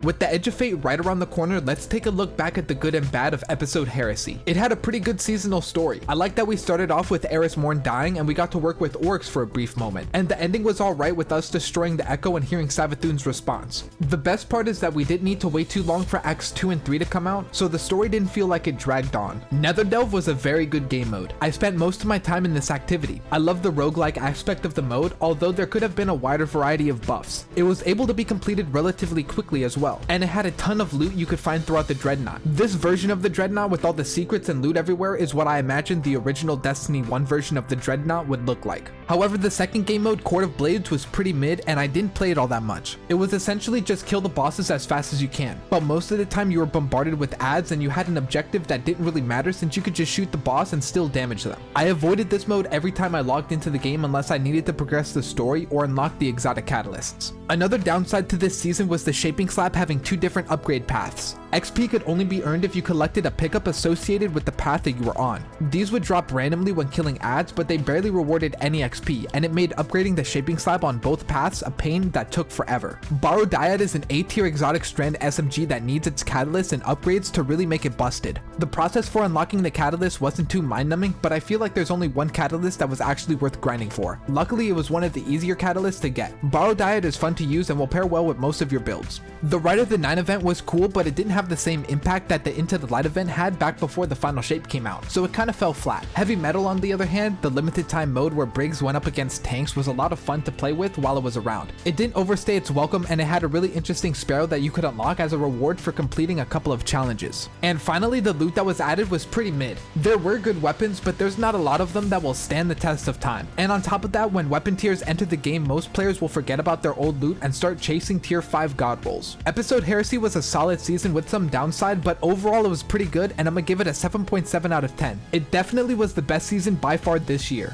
With the Edge of Fate right around the corner, let's take a look back at the good and bad of episode Heresy. It had a pretty good seasonal story. I like that we started off with Eris Morn dying and we got to work with orcs for a brief moment, and the ending was alright with us destroying the Echo and hearing Savathun's response. The best part is that we didn't need to wait too long for acts 2 and 3 to come out, so the story didn't feel like it dragged on. Netherdelve was a very good game mode. I spent most of my time in this activity. I love the roguelike aspect of the mode, although there could have been a wider variety of buffs. It was able to be completed relatively quickly as well, and it had a ton of loot you could find throughout the Dreadnought. This version of the Dreadnought with all the secrets and loot everywhere is what I imagined the original Destiny 1 version of the Dreadnought would look like. However, the second game mode, Court of Blades, was pretty mid and I didn't play it all that much. It was essentially just kill the bosses as fast as you can, but most of the time you were bombarded with ads and you had an objective that didn't really matter since you could just shoot the boss and still damage them. I avoided this mode every time I logged into the game unless I needed to progress the story or unlock the exotic catalysts. Another downside to this season was the Shaping Slab having two different upgrade paths. XP could only be earned if you collected a pickup associated with the path that you were on. These would drop randomly when killing ads, but they barely rewarded any XP, and it made upgrading the Shaping Slab on both paths a pain that took forever. Borrowed Dyad is an A-tier exotic strand SMG that needs its catalysts and upgrades to really make it busted. The process for unlocking the catalyst wasn't too mind-numbing, but I feel like there's only one catalyst that was actually worth grinding for. Luckily, it was one of the easier catalysts to get. Borrowed Dyad is fun to use and will pair well with most of your builds. The Rite of the Nine event was cool, but it didn't have the same impact that the Into the Light event had back before the final shape came out, so it kind of fell flat. Heavy Metal, on the other hand, the limited time mode where Briggs went up against tanks, was a lot of fun to play with while it was around. It didn't overstay its welcome, and it had a really interesting Sparrow that you could unlock as a reward for completing a couple of challenges. And finally, the loot that was added was pretty mid. There were good weapons, but there's not a lot of them that will stand the test of time. And on top of that, when weapon tiers enter the game, most players will forget about their old loot and start chasing tier 5 god rolls. Episode Heresy was a solid season with some downside, but overall it was pretty good, and I'm gonna give it a 7.7 out of 10. It definitely was the best season by far this year.